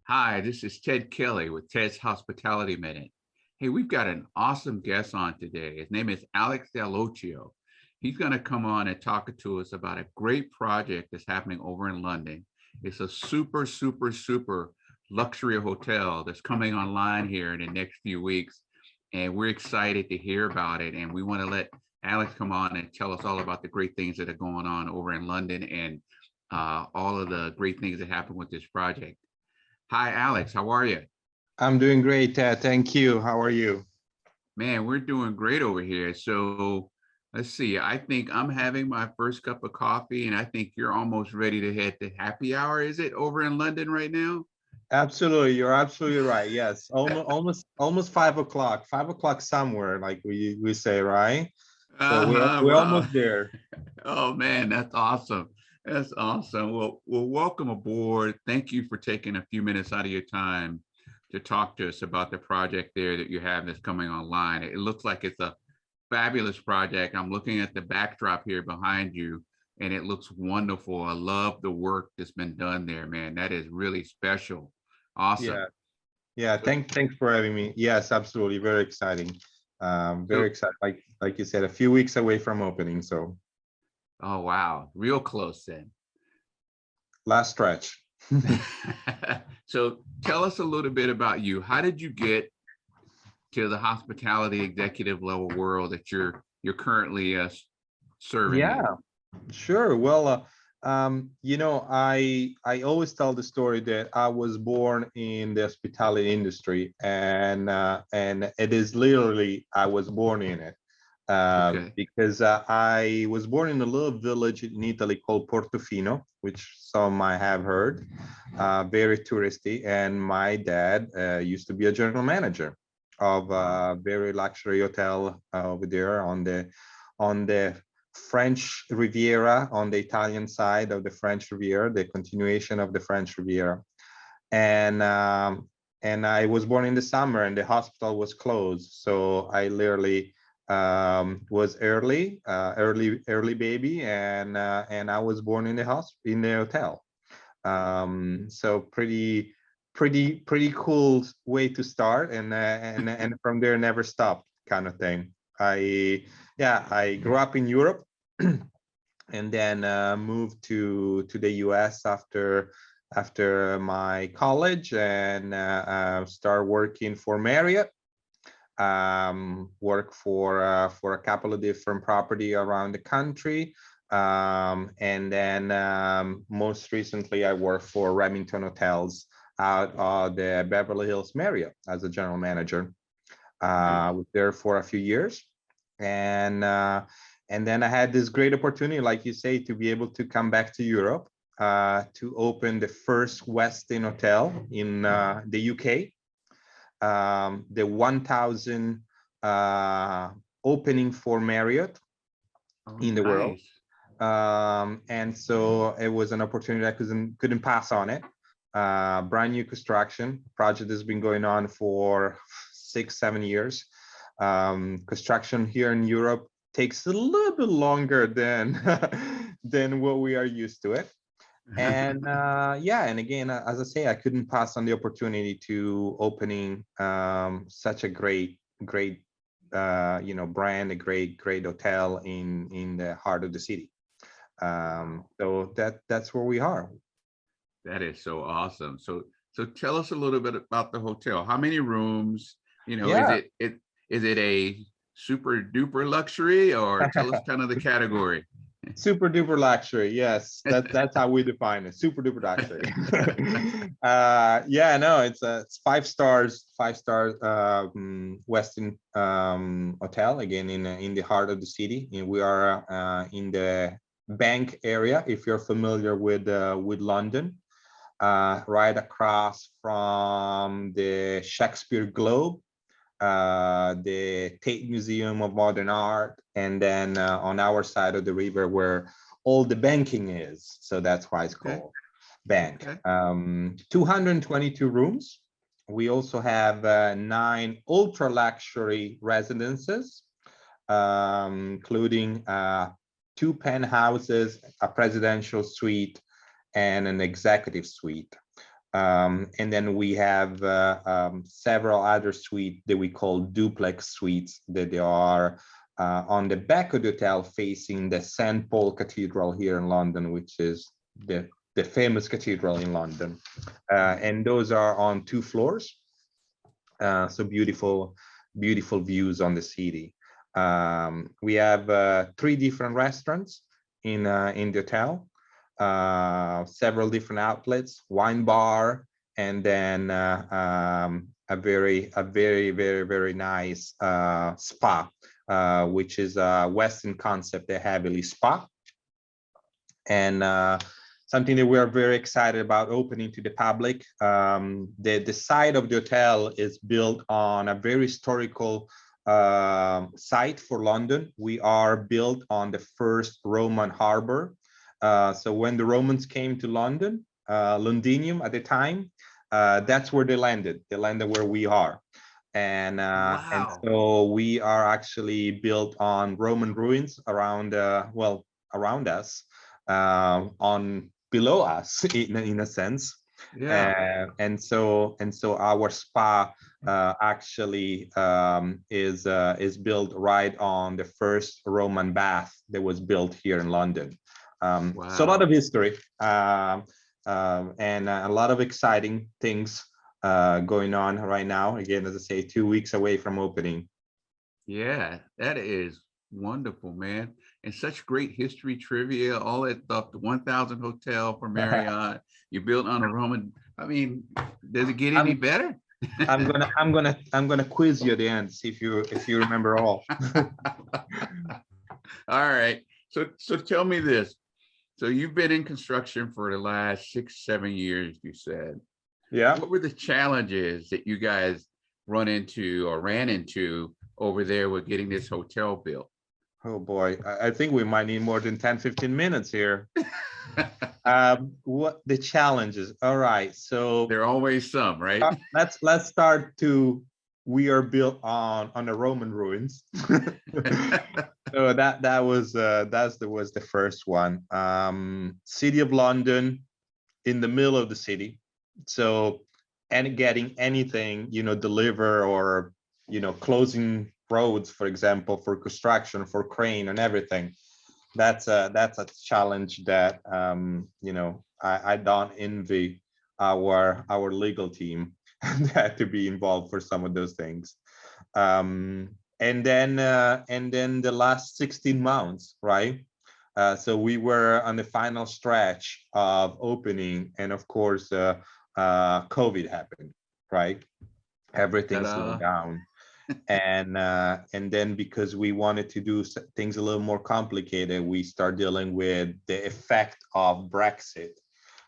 Hi, this is Ted Kelly with Ted's Hospitality Minute. Hey, we've got an awesome guest on today. His name is Alex Dallocchio. He's going to come on and talk to us about a great project that's happening over in London. It's a super luxury hotel that's coming online here in the next few weeks. And we're excited to hear about it. And we want to let Alex come on and tell us all about the great things that are going on over in London and all of the great things that happen with this project. Hi, Alex. How are you? I'm doing great, Ted. Thank you. How are you? Man, we're doing great over here. So let's see. I think I'm having my first cup of coffee, and I think you're almost ready to head to happy hour. Is it over in London right now? Absolutely, you're absolutely right. Yes, almost 5 o'clock. 5 o'clock somewhere, like we say, right? So we're Well, almost there. oh man, that's awesome. That's awesome. Well, welcome aboard. Thank you for taking a few minutes out of your time to talk to us about the project there that you have that's coming online. It looks like it's a fabulous project. I'm looking at the backdrop here behind you, and it looks wonderful. I love the work that's been done there, man. That is really special. Awesome. Yeah, yeah. So, Thanks for having me. Yes, absolutely. Very exciting. Very so, excited. Like you said, a few weeks away from opening. So oh wow, real close then. last stretch. So tell us a little bit about you. How did you get to the hospitality executive level world that you're currently serving Yeah. in? Sure. Well, I always tell the story that I was born in the hospitality industry, and it is literally I was born in it Okay. because I was born in a little village in Italy called Portofino, which some might have heard, very touristy. And my dad used to be a general manager of a very luxury hotel over there on the French Riviera, on the Italian side of the French Riviera, the continuation of the French Riviera. And I was born in the summer, and the hospital was closed, so I literally was early baby, and I was born in the in the hotel. So pretty cool way to start, and from there never stopped, kind of thing. I grew up in Europe, and then moved to the US after my college, and start working for Marriott. Work for a couple of different property around the country, and then most recently I worked for Remington Hotels out of the Beverly Hills Marriott as a general manager. I was there for a few years, and then I had this great opportunity, like you say, to be able to come back to Europe, to open the first Westin hotel in the UK, the 1,000 opening for Marriott Oh, in the world. nice. And so it was an opportunity I couldn't pass on it. Brand new construction project has been going on for 6-7 years. Construction here in Europe takes a little bit longer than than what we are used to it. And yeah, and again, as I say, I couldn't pass on the opportunity to opening such a great brand, a great hotel in the heart of the city. So that's where we are. That is so awesome. So tell us a little bit about the hotel. How many rooms? Is Yeah. it a super duper luxury, or tell us kind of the category? Super duper luxury. Yes, that's how we define it. Super duper luxury. Yeah, no, it's 5 stars, 5 star Westin hotel, again in the heart of the city. And we are in the Bank area, if you're familiar with London, right across from the Shakespeare Globe, the Tate Museum of Modern Art, and then on our side of the river where all the banking is. So that's why it's Okay. called Bank. Okay. 222 rooms. We also have 9 ultra luxury residences, including 2 penthouses, a presidential suite, and an executive suite. And then we have several other suites that we call duplex suites, that they are on the back of the hotel facing the St. Paul Cathedral here in London, which is the famous cathedral in London. And those are on 2 floors. So beautiful views on the city. We have 3 different restaurants in the hotel, several different outlets, wine bar, and then a very nice spa, which is a Westin concept, a heavily spa, and something that we are very excited about opening to the public. The side of the hotel is built on a very historical site for London. We are built on the first Roman harbor. So when the Romans came to London, Londinium at the time, that's where they landed. They landed where we are. And Wow. so we are actually built on Roman ruins around, well, around us, on below us in a sense. Yeah. And so our spa actually is built right on the first Roman bath that was built here in London. So a lot of Wow. history, and a lot of exciting things going on right now. Again, as I say, 2 weeks away from opening. Yeah, that is wonderful, man. And such great history trivia, all that stuff. The 1000 Hotel for Marriott, you built on a Roman. I mean, does it get any I'm better? I'm gonna quiz you at the end, see if you remember all. All right. So tell me this. So you've been in construction for the last 6, 7 years, you said. Yeah. What were the challenges that you guys run into or ran into over there with getting this hotel built? Oh boy, I think we might need more than 10, 15 minutes here. What the challenges? All right, so There are always some, right? let's start to, we are built on the Roman ruins. So that was was the first one. City of London, in the middle of the city, so, and getting anything, deliver, or closing roads, for example, for construction, for crane and everything. That's a challenge that I don't envy our legal team that to be involved for some of those things. And then the last 16 months, right? So we were on the final stretch of opening, and of course, COVID happened, right? Everything slowed Ta-da. down, and then because we wanted to do things a little more complicated, we start dealing with the effect of Brexit,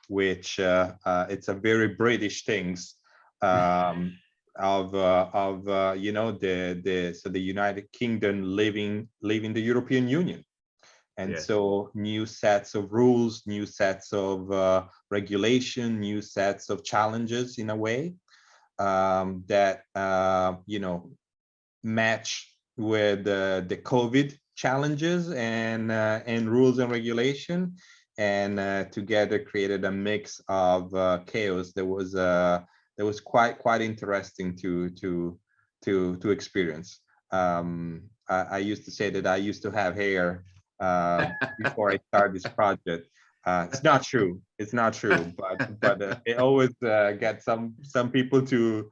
which it's a very British things, of the United Kingdom leaving the European Union. And Yes. so new sets of rules, new sets of regulation, new sets of challenges in a way, that match with the COVID challenges and rules and regulation, and together created a mix of chaos that was quite interesting to experience. I used to say that I used to have hair before I started this project. It's not true. It's not true. But it always gets some people to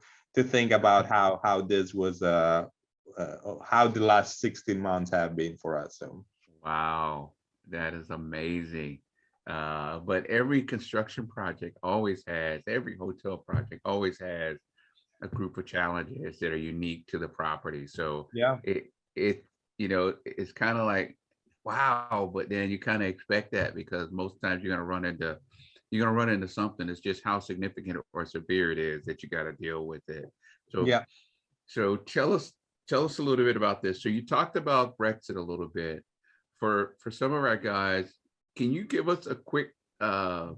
think about how this was how the last 16 months have been for us. So Wow, that is amazing. But every construction project always has, every hotel project always has a group of challenges that are unique to the property. So yeah, it it's kind of like, wow, but then you kind of expect that because most times you're gonna run into something. It's just how significant or severe it is that you got to deal with it. So yeah, so tell us a little bit about this. So you talked about Brexit a little bit. For some of our guys, can you give us a quick high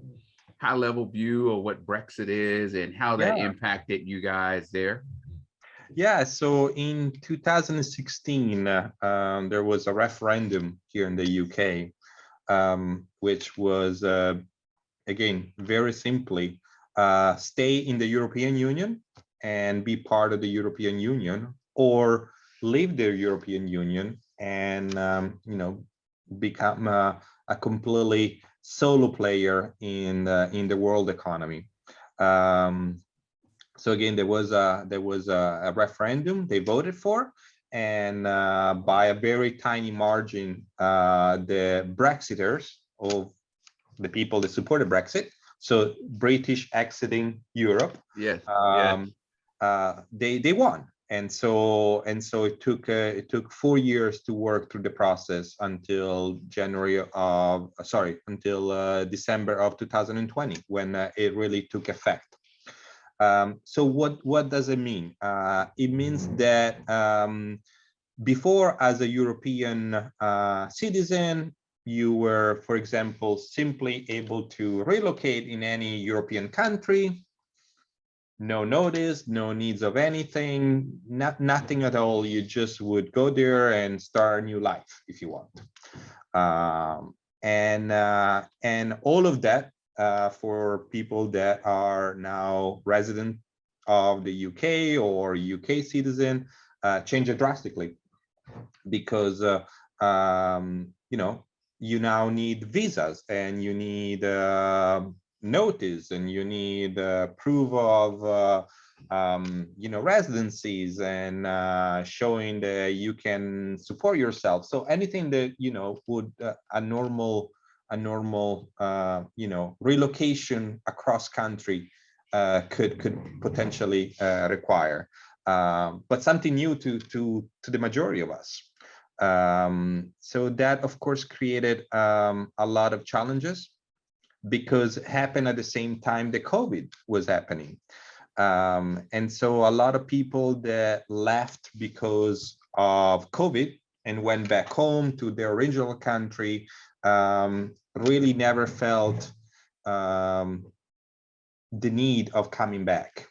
level view of what Brexit is and how that yeah. impacted you guys there? Yeah, so in 2016, there was a referendum here in the UK, which was, again, very simply, stay in the European Union and be part of the European Union, or leave the European Union and become a completely solo player in the world economy. So again, there was a referendum they voted for, and by a very tiny margin, the Brexiters, of the people that supported Brexit, so British exiting Europe, Yes. they won. And so it took 4 years to work through the process until December of 2020, when it really took effect. So what does it mean? It means that before, as a European citizen, you were, for example, simply able to relocate in any European country, no notice, no needs of anything, nothing at all. You just would go there and start a new life if you want. And all of that for people that are now resident of the UK or UK citizen changed drastically, because you now need visas, and you need notice, and you need proof of residencies, and showing that you can support yourself. So anything that would a normal relocation across country could potentially require, but something new to the majority of us. So that, of course, created a lot of challenges, because it happened at the same time the COVID was happening. And so a lot of people that left because of COVID and went back home to their original country really never felt the need of coming back.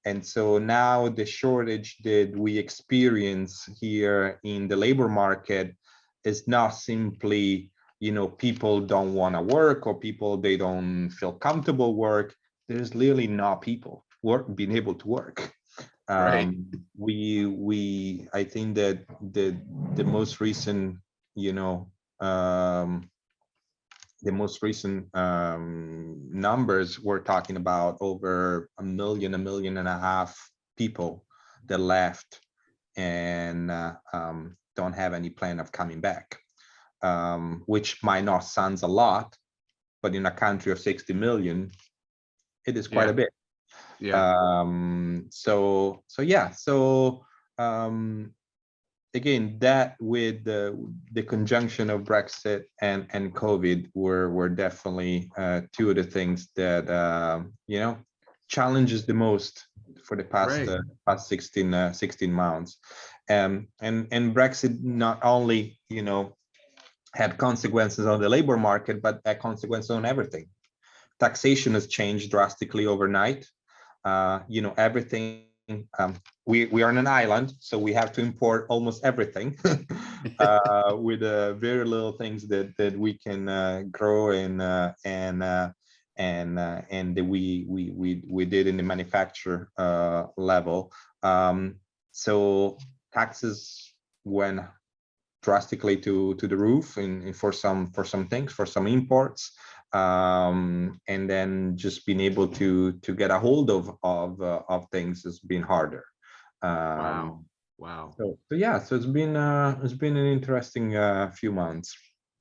And so now the shortage that we experience here in the labor market is not simply, people don't want to work, or people they don't feel comfortable work. There's literally not people being able to work. Right. I think that the most recent, numbers, we're talking about over 1 million, 1.5 million people that left and don't have any plan of coming back, which might not sound a lot, but in a country of 60 million, it is quite a bit. Again, that with the conjunction of Brexit and COVID were definitely two of the things that challenges the most for the past 16 months. And Brexit not only had consequences on the labor market, but had consequences on everything. Taxation has changed drastically overnight. Everything. We are on an island, so we have to import almost everything with very little things that we can grow and that we did in the manufacture level. So taxes went drastically to the roof for some things, for some imports. And then just being able to get a hold of things has been harder. Wow. So it's been an interesting few months.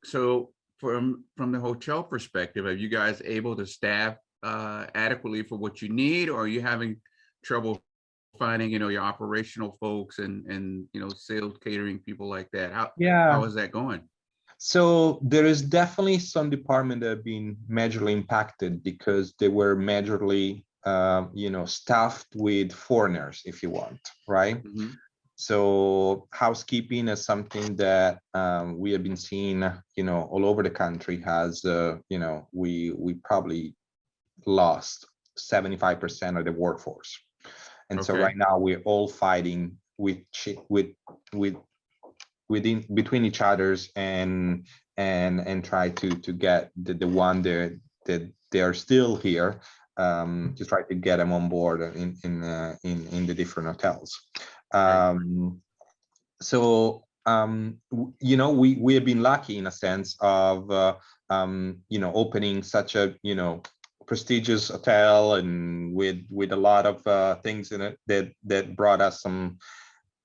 So from the hotel perspective, are you guys able to staff adequately for what you need, or are you having trouble finding your operational folks and sales, catering, people like that? How is that going? So there is definitely some department that have been majorly impacted, because they were majorly, staffed with foreigners, if you want, right? Mm-hmm. So housekeeping is something that we have been seeing, all over the country. Has we probably lost 75% of the workforce, and so right now we're all fighting between each others and try to get the one that they are still here to try to get them on board in the different hotels. Right. So we have been lucky in a sense of opening such a prestigious hotel, and with a lot of things in it that brought us some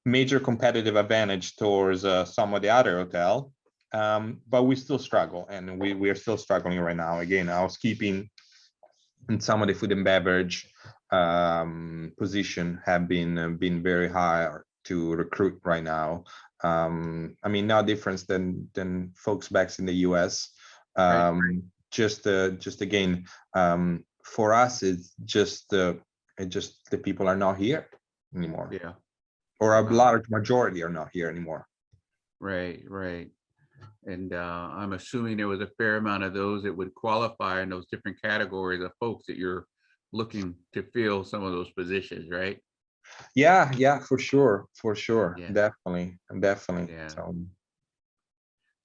major competitive advantage towards some of the other hotel. But we still struggle, and we are still struggling right now. Again, housekeeping and some of the food and beverage position have been very hard to recruit right now. I mean, no difference than folks back in the US. Right. Just again, for us, it's just the people are not here anymore, Yeah. or a Uh, large majority are not here anymore. right. Right. And I'm assuming there was a fair amount of those that would qualify in those different categories of folks that you're looking to fill some of those positions, right? Yeah, for sure, Yeah. definitely. Yeah. So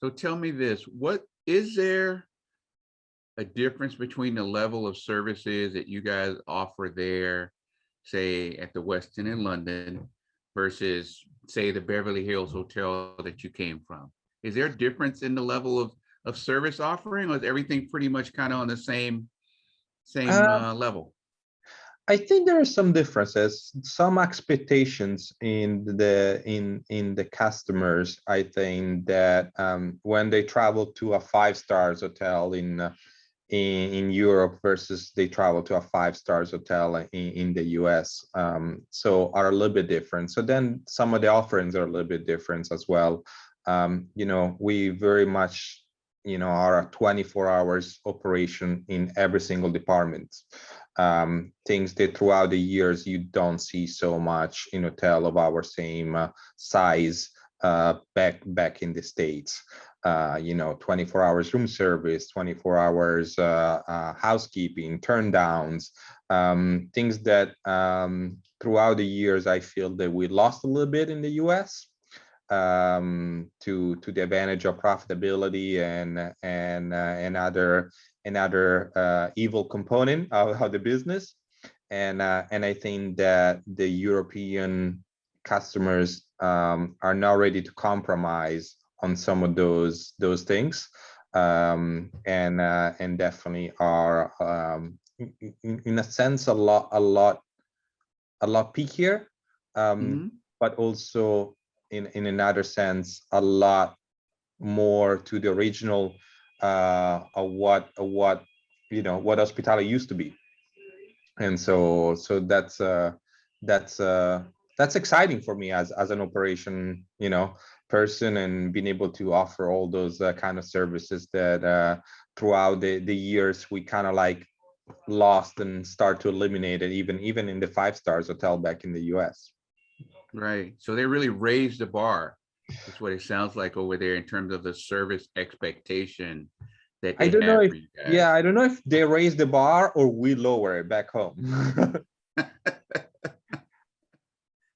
So tell me this, what is there a difference between the level of services that you guys offer there, say at the Westin in London versus say the Beverly Hills Hotel that you came from? Is there a difference in the level of service offering, or is everything pretty much kind of on the same uh, level? I think there are some differences, some expectations in the customers. I think that when they travel to a 5 stars hotel in Europe versus they travel to a 5 stars hotel in the US, so are a little bit different. So then some of the offerings are a little bit different as well. We very much are a 24 hours operation in every single department. Things that throughout the years you don't see so much in hotel of our same size back in the States. 24 hours room service, 24 hours housekeeping, turn downs, things that throughout the years I feel that we lost a little bit in the US, to the advantage of profitability and other evil component of the business. And I think that the European customers are now ready to compromise on some of those things, and definitely are in a sense a lot pickier, Mhm. but also in another sense a lot more to the original of what what hospitality used to be. And so that's that's exciting for me as an operation person, and being able to offer all those kind of services that throughout the years we kind of like lost and start to eliminate it, even in the 5 stars hotel back in the US. Right. So they really raised the bar, is what it sounds like over there in terms of the service expectation that I they don't know have if for you Yeah, guys. I don't know if they raise the bar or we lower it back home.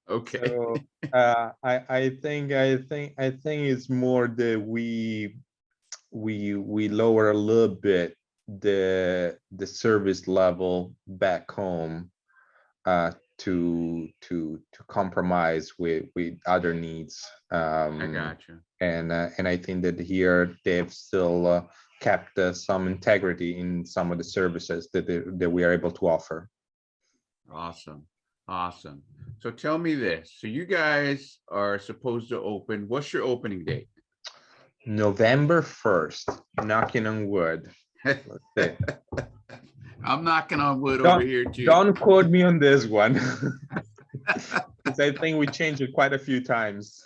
Okay. So I think it's more that we lower a little bit the service level back home, to compromise with other needs. I got you. And I think that here they've still kept some integrity in some of the services that we are able to offer. Awesome. Awesome. So tell me this. So you guys are supposed to open, what's your opening date? November 1st, knocking on wood. Let's see. I'm knocking on wood over Don't here too. don't quote me on this one, because I think we changed it quite a few times.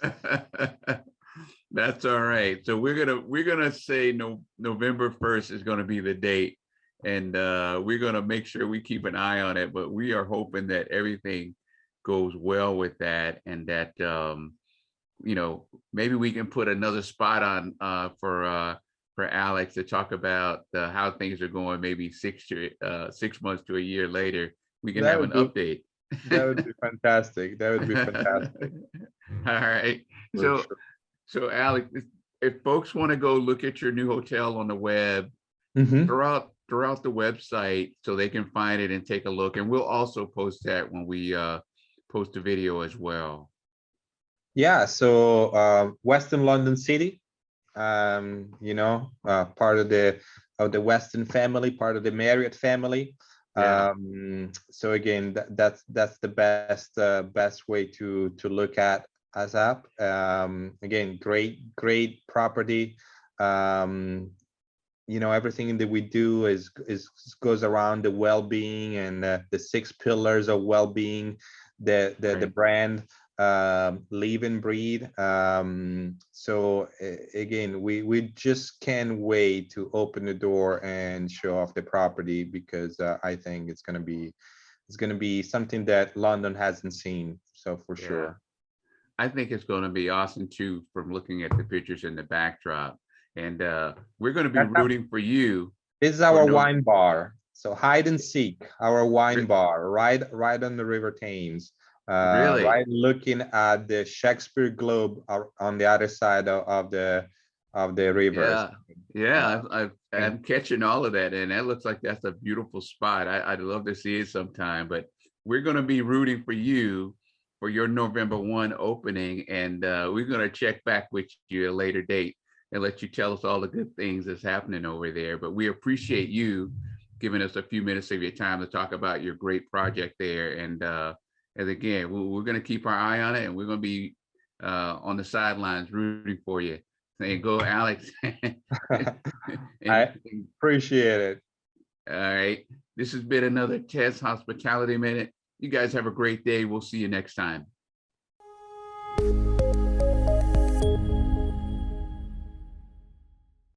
That's all right. So we're gonna say November 1st is gonna be the date, and we're gonna make sure we keep an eye on it. But we are hoping that everything goes well with that, and that maybe we can put another spot on for Alex to talk about how things are going. Maybe 6 months to a year later, we can That have an would be update. that would be fantastic. That would be fantastic All right. for So sure. Alex, if folks want to go look at your new hotel on the web, Mhm. throw out throughout the website so they can find it and take a look. And we'll also post that when we post the video as well. Yeah, so Western London City, part of the Westin family, part of the Marriott family. Yeah. So again, that's the best way to look at ASAP. Again, great property. Everything that we do is goes around the well-being and the 6 pillars of well-being, the Right. brand, live and breathe. So again, we just can't wait to open the door and show off the property, because I think it's gonna be something that London hasn't seen. So for Yeah. sure. I think it's going to be awesome too, from looking at the pictures in the backdrop. And we're going to be rooting for you This is for our no. wine bar. So hide and seek, our wine Re- bar, right on the River Thames, Really? right looking at the Shakespeare Globe on the other side of the rivers. Yeah. Yeah. And I'm catching all of that. And that looks like that's a beautiful spot. I'd love to see it sometime, but we're going to be rooting for you for your November 1 opening. And we're going to check back with you at a later date and let you tell us all the good things that's happening over there. But we appreciate you giving us a few minutes of your time to talk about your great project there. And again, we're going to keep our eye on it, and we're going to be on the sidelines rooting for you. Saying, go, Alex. I And appreciate it. all right, this has been another Ted's Hospitality Minute. You guys have a great day. We'll see you next time.